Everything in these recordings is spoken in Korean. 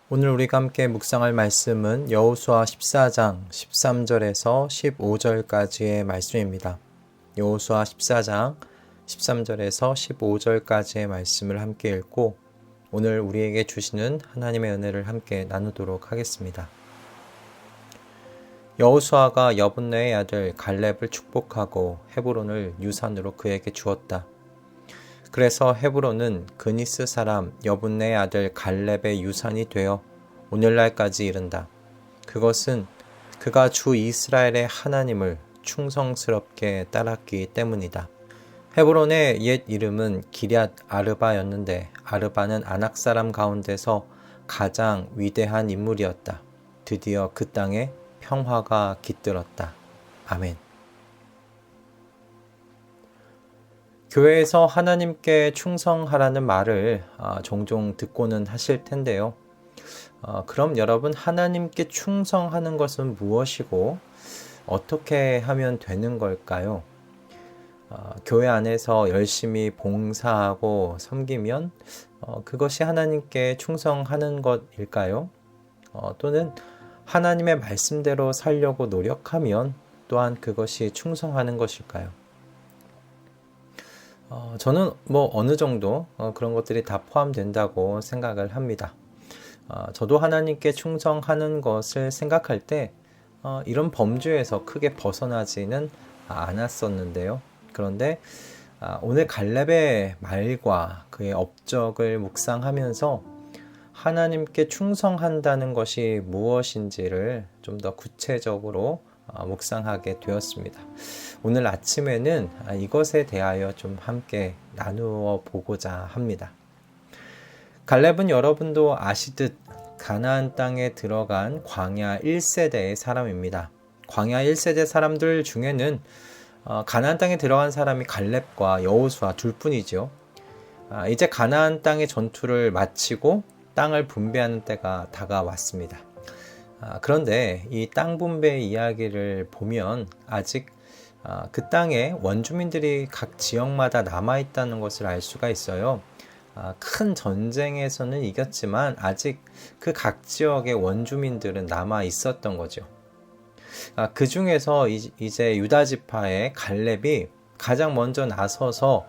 오늘 우리가 함께 묵상할 말씀은 여호수아 14장 13절에서 15절까지의 말씀입니다. 여호수아 14장 13절에서 15절까지의 말씀을 함께 읽고 오늘 우리에게 주시는 하나님의 은혜를 함께 나누도록 하겠습니다. 여호수아가 여분네의 아들 갈렙을 축복하고 헤브론을 유산으로 그에게 주었다. 그래서 헤브론은 그니스 사람 여분네의 아들 갈렙의 유산이 되어 오늘날까지 이른다. 그것은 그가 주 이스라엘의 하나님을 충성스럽게 따랐기 때문이다. 헤브론의 옛 이름은 기럇 아르바였는데 아르바는 아낙 사람 가운데서 가장 위대한 인물이었다. 드디어 그 땅에 평화가 깃들었다. 아멘. 교회에서 하나님께 충성하라는 말을 종종 듣고는 하실 텐데요. 그럼 여러분, 하나님께 충성하는 것은 무엇이고 어떻게 하면 되는 걸까요? 교회 안에서 열심히 봉사하고 섬기면 그것이 하나님께 충성하는 것일까요? 또는 하나님의 말씀대로 살려고 노력하면 또한 그것이 충성하는 것일까요? 저는 어느 정도 그런 것들이 다 포함된다고 생각을 합니다. 저도 하나님께 충성하는 것을 생각할 때 이런 범주에서 크게 벗어나지는 않았었는데요. 그런데 오늘 갈렙의 말과 그의 업적을 묵상하면서 하나님께 충성한다는 것이 무엇인지를 좀 더 구체적으로 묵상하게 되었습니다. 오늘 아침에는 이것에 대하여 좀 함께 나누어 보고자 합니다. 갈렙은 여러분도 아시듯 가나안 땅에 들어간 광야 1세대의 사람입니다. 광야 1세대 사람들 중에는 가나안 땅에 들어간 사람이 갈렙과 여호수아 둘뿐이죠. 이제 가나안 땅의 전투를 마치고 땅을 분배하는 때가 다가왔습니다. 그런데 이 땅 분배 이야기를 보면 아직 그 땅에 원주민들이 각 지역마다 남아있다는 것을 알 수가 있어요. 큰 전쟁에서는 이겼지만 아직 그 각 지역의 원주민들은 남아 있었던 거죠. 그 중에서 이제 유다 지파의 갈렙이 가장 먼저 나서서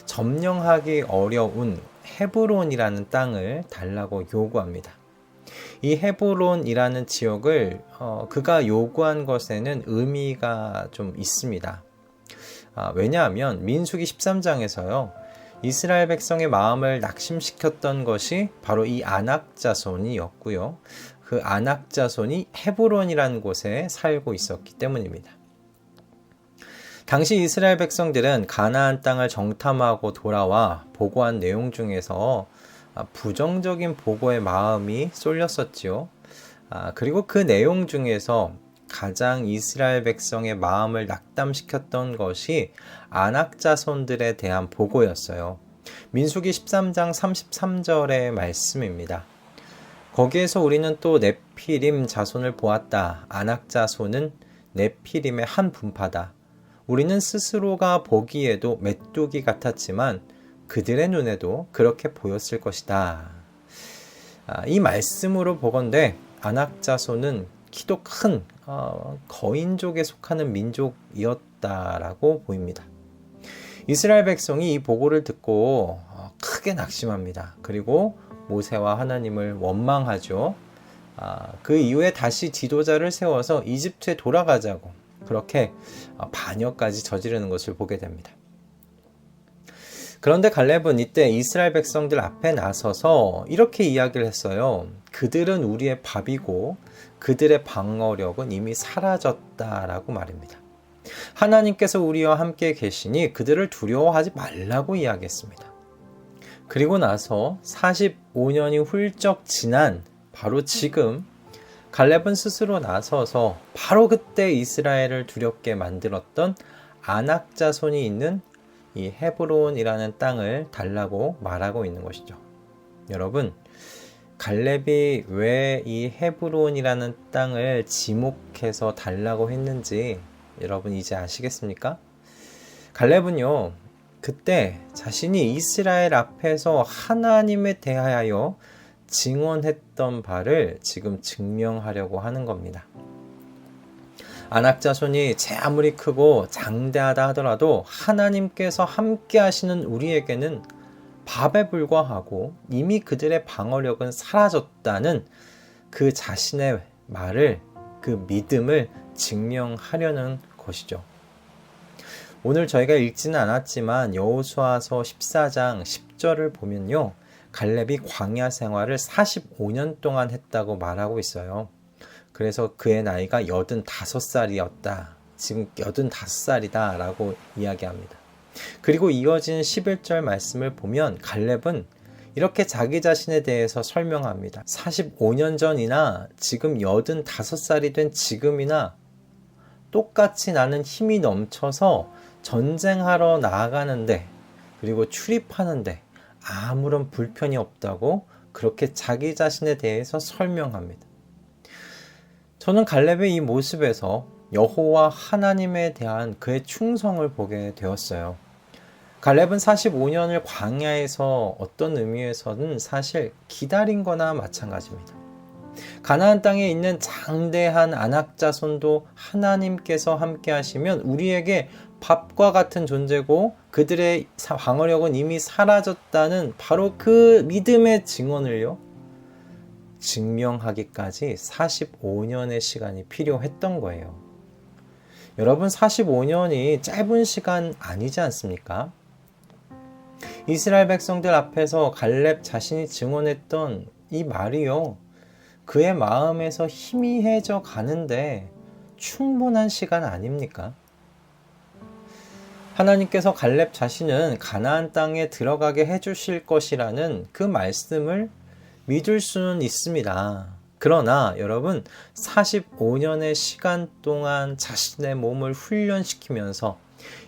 점령하기 어려운 헤브론이라는 땅을 달라고 요구합니다. 이 헤브론이라는 지역을 그가 요구한 것에는 의미가 좀 있습니다. 왜냐하면 민수기 13장에서요. 이스라엘 백성의 마음을 낙심시켰던 것이 바로 이 아낙 자손이었고요. 그 아낙 자손이 헤브론이라는 곳에 살고 있었기 때문입니다. 당시 이스라엘 백성들은 가나안 땅을 정탐하고 돌아와 보고한 내용 중에서 부정적인 보고의 마음이 쏠렸었지요. 그리고 그 내용 중에서 가장 이스라엘 백성의 마음을 낙담시켰던 것이 아낙 자손들에 대한 보고였어요. 민수기 13장 33절의 말씀입니다. 거기에서 우리는 또 네피림 자손을 보았다. 아낙 자손은 네피림의 한 분파다. 우리는 스스로가 보기에도 메뚜기 같았지만 그들의 눈에도 그렇게 보였을 것이다. 이 말씀으로 보건대 아낙 자손은 키도 큰 거인족에 속하는 민족이었다라고 보입니다. 이스라엘 백성이 이 보고를 듣고 크게 낙심합니다. 그리고 모세와 하나님을 원망하죠. 그 이후에 다시 지도자를 세워서 이집트에 돌아가자고 그렇게 반역까지 저지르는 것을 보게 됩니다. 그런데 갈렙은 이때 이스라엘 백성들 앞에 나서서 이렇게 이야기를 했어요. 그들은 우리의 밥이고 그들의 방어력은 이미 사라졌다라고 말입니다. 하나님께서 우리와 함께 계시니 그들을 두려워하지 말라고 이야기했습니다. 그리고 나서 45년이 훌쩍 지난 바로 지금 갈렙은 스스로 나서서 바로 그때 이스라엘을 두렵게 만들었던 아낙 자손이 있는 이 헤브론이라는 땅을 달라고 말하고 있는 것이죠. 여러분, 갈렙이 왜 이 헤브론이라는 땅을 지목해서 달라고 했는지 여러분 이제 아시겠습니까? 갈렙은요, 그때 자신이 이스라엘 앞에서 하나님에 대하여 증언했던 바를 지금 증명하려고 하는 겁니다. 아낙 자손이 제 아무리 크고 장대하다 하더라도 하나님께서 함께 하시는 우리에게는 밥에 불과하고 이미 그들의 방어력은 사라졌다는 그 자신의 말을, 그 믿음을 증명하려는 것이죠. 오늘 저희가 읽지는 않았지만 여호수아서 14장 10절을 보면요, 갈렙이 광야 생활을 45년 동안 했다고 말하고 있어요. 그래서 그의 나이가 85살이었다. 지금 85살이다 라고 이야기합니다. 그리고 이어진 11절 말씀을 보면 갈렙은 이렇게 자기 자신에 대해서 설명합니다. 45년 전이나 지금 85살이 된 지금이나 똑같이 나는 힘이 넘쳐서 전쟁하러 나아가는데, 그리고 출입하는데 아무런 불편이 없다고 그렇게 자기 자신에 대해서 설명합니다. 저는 갈렙의 이 모습에서 여호와 하나님에 대한 그의 충성을 보게 되었어요. 갈렙은 45년을 광야에서 어떤 의미에서는 사실 기다린 거나 마찬가지입니다. 가나안 땅에 있는 장대한 아낙 자손도 하나님께서 함께 하시면 우리에게 밥과 같은 존재고 그들의 방어력은 이미 사라졌다는 바로 그 믿음의 증언을요, 증명하기까지 45년의 시간이 필요했던 거예요. 여러분, 45년이 짧은 시간 아니지 않습니까? 이스라엘 백성들 앞에서 갈렙 자신이 증언했던 이 말이요, 그의 마음에서 희미해져 가는데 충분한 시간 아닙니까? 하나님께서 갈렙 자신은 가나안 땅에 들어가게 해주실 것이라는 그 말씀을 믿을 수는 있습니다. 그러나 여러분, 45년의 시간 동안 자신의 몸을 훈련시키면서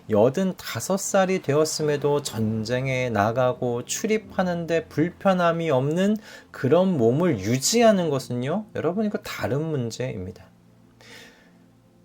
85살이 되었음에도 전쟁에 나가고 출입하는데 불편함이 없는 그런 몸을 유지하는 것은요, 여러분, 이거 다른 문제입니다.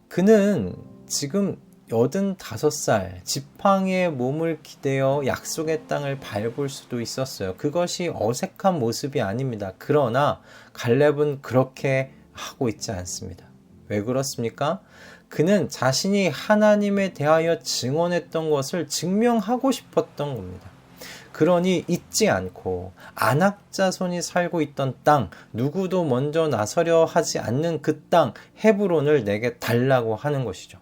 그는 지금 85살 지팡이의 몸을 기대어 약속의 땅을 밟을 수도 있었어요. 그것이 어색한 모습이 아닙니다. 그러나 갈렙은 그렇게 하고 있지 않습니다. 왜 그렇습니까? 그는 자신이 하나님에 대하여 증언했던 것을 증명하고 싶었던 겁니다. 그러니 잊지 않고 아낙 자손이 살고 있던 땅, 누구도 먼저 나서려 하지 않는 그 땅 헤브론을 내게 달라고 하는 것이죠.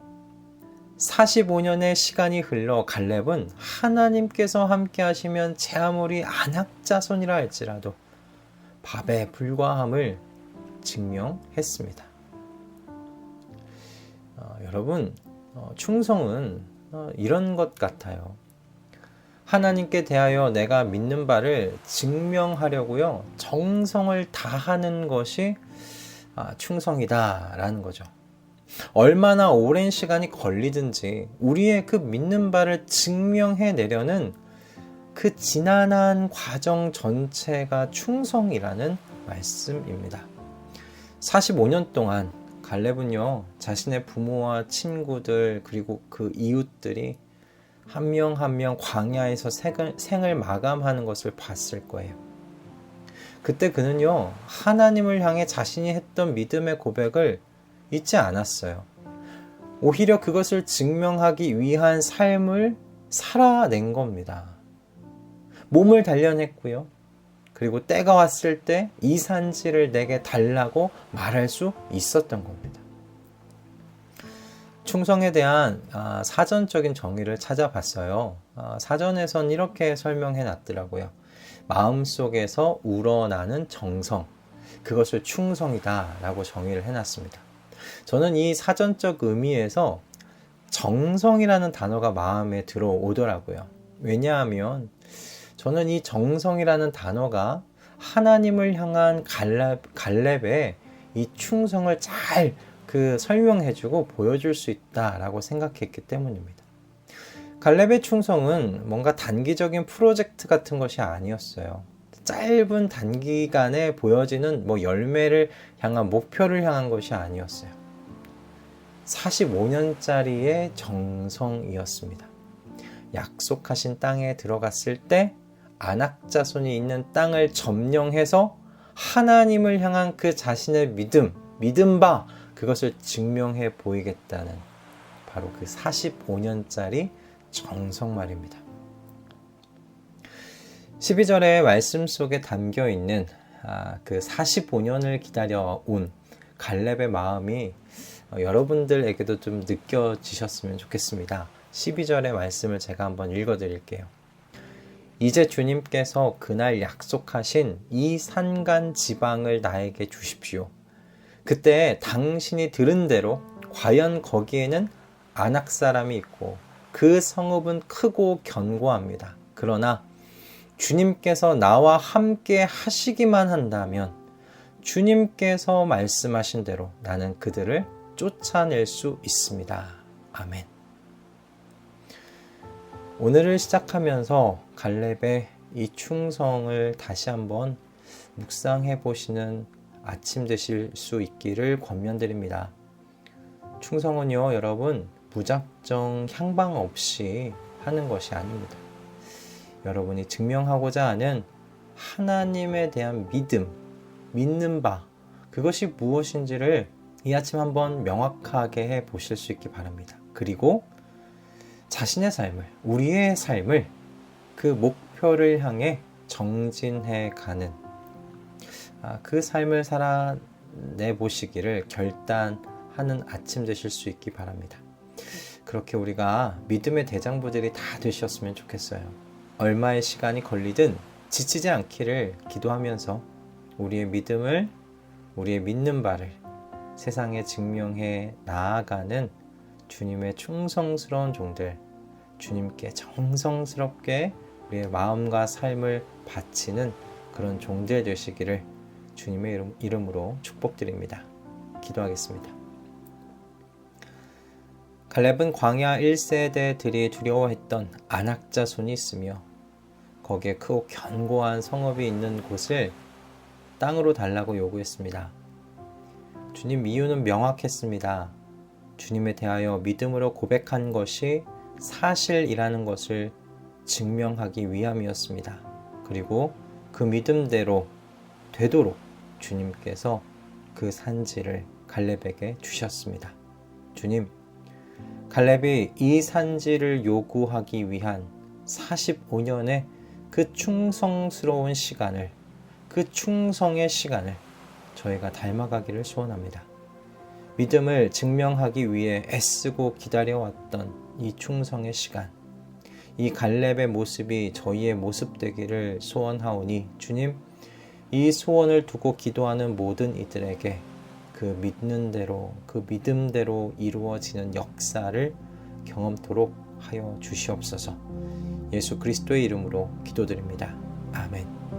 45년의 시간이 흘러 갈렙은 하나님께서 함께 하시면 제 아무리 아낙 자손이라 할지라도 밥에 불과함을 증명했습니다. 여러분, 충성은 이런 것 같아요. 하나님께 대하여 내가 믿는 바를 증명하려고요, 정성을 다하는 것이 충성이다라는 거죠. 얼마나 오랜 시간이 걸리든지 우리의 그 믿는 바를 증명해내려는 그 지난한 과정 전체가 충성이라는 말씀입니다. 45년 동안 갈렙은요, 자신의 부모와 친구들 그리고 그 이웃들이 한 명 한 명 광야에서 생을 마감하는 것을 봤을 거예요. 그때 그는요, 하나님을 향해 자신이 했던 믿음의 고백을 잊지 않았어요. 오히려 그것을 증명하기 위한 삶을 살아낸 겁니다. 몸을 단련했고요. 그리고 때가 왔을 때 이 산지를 내게 달라고 말할 수 있었던 겁니다. 충성에 대한 사전적인 정의를 찾아봤어요. 사전에선 이렇게 설명해 놨더라고요. 마음속에서 우러나는 정성, 그것을 충성이다 라고 정의를 해놨습니다. 저는 이 사전적 의미에서 정성이라는 단어가 마음에 들어오더라고요. 왜냐하면 저는 이 정성이라는 단어가 하나님을 향한 갈렙의 이 충성을 잘 설명해주고 보여줄 수 있다라고 생각했기 때문입니다. 갈렙의 충성은 뭔가 단기적인 프로젝트 같은 것이 아니었어요. 짧은 단기간에 보여지는 열매를 향한 목표를 향한 것이 아니었어요. 45년짜리의 정성이었습니다. 약속하신 땅에 들어갔을 때 아낙 자손이 있는 땅을 점령해서 하나님을 향한 그 자신의 믿음 바 그것을 증명해 보이겠다는 바로 그 45년짜리 정성 말입니다. 12절의 말씀 속에 담겨 있는 그 45년을 기다려온 갈렙의 마음이 여러분들에게도 좀 느껴지셨으면 좋겠습니다. 12절의 말씀을 제가 한번 읽어드릴게요. 이제 주님께서 그날 약속하신 이 산간 지방을 나에게 주십시오. 그때 당신이 들은 대로 과연 거기에는 아낙 사람이 있고 그 성읍은 크고 견고합니다. 그러나 주님께서 나와 함께 하시기만 한다면 주님께서 말씀하신 대로 나는 그들을 쫓아낼 수 있습니다. 아멘. 오늘을 시작하면서 갈렙의 이 충성을 다시 한번 묵상해 보시는 아침 되실 수 있기를 권면드립니다. 충성은요, 여러분, 무작정 향방 없이 하는 것이 아닙니다. 여러분이 증명하고자 하는 하나님에 대한 믿는 바, 그것이 무엇인지를 이 아침 한번 명확하게 해 보실 수 있기 바랍니다. 그리고 자신의 삶을, 우리의 삶을 그 목표를 향해 정진해 가는 그 삶을 살아내 보시기를 결단하는 아침 되실 수 있기 바랍니다. 그렇게 우리가 믿음의 대장부들이 다 되셨으면 좋겠어요. 얼마의 시간이 걸리든 지치지 않기를 기도하면서 우리의 믿음을, 우리의 믿는 바를 세상에 증명해 나아가는 주님의 충성스러운 종들, 주님께 정성스럽게 우리의 마음과 삶을 바치는 그런 종들 되시기를 주님의 이름으로 축복드립니다. 기도하겠습니다. 갈렙은 광야 1세대들이 두려워했던 아낙 자손이 있으며 거기에 크고 견고한 성읍이 있는 곳을 땅으로 달라고 요구했습니다. 주님 이유는 명확했습니다. 주님에 대하여 믿음으로 고백한 것이 사실이라는 것을 증명하기 위함이었습니다. 그리고 그 믿음대로 되도록 주님께서 그 산지를 갈렙에게 주셨습니다. 주님, 갈렙이 이 산지를 요구하기 위한 45년의 그 충성스러운 시간을, 그 충성의 시간을 저희가 닮아가기를 소원합니다. 믿음을 증명하기 위해 애쓰고 기다려왔던 이 충성의 시간, 이 갈렙의 모습이 저희의 모습 되기를 소원하오니 주님, 이 소원을 두고 기도하는 모든 이들에게 그 믿는 대로, 그 믿음대로 이루어지는 역사를 경험토록 하여 주시옵소서. 예수 그리스도의 이름으로 기도드립니다. 아멘.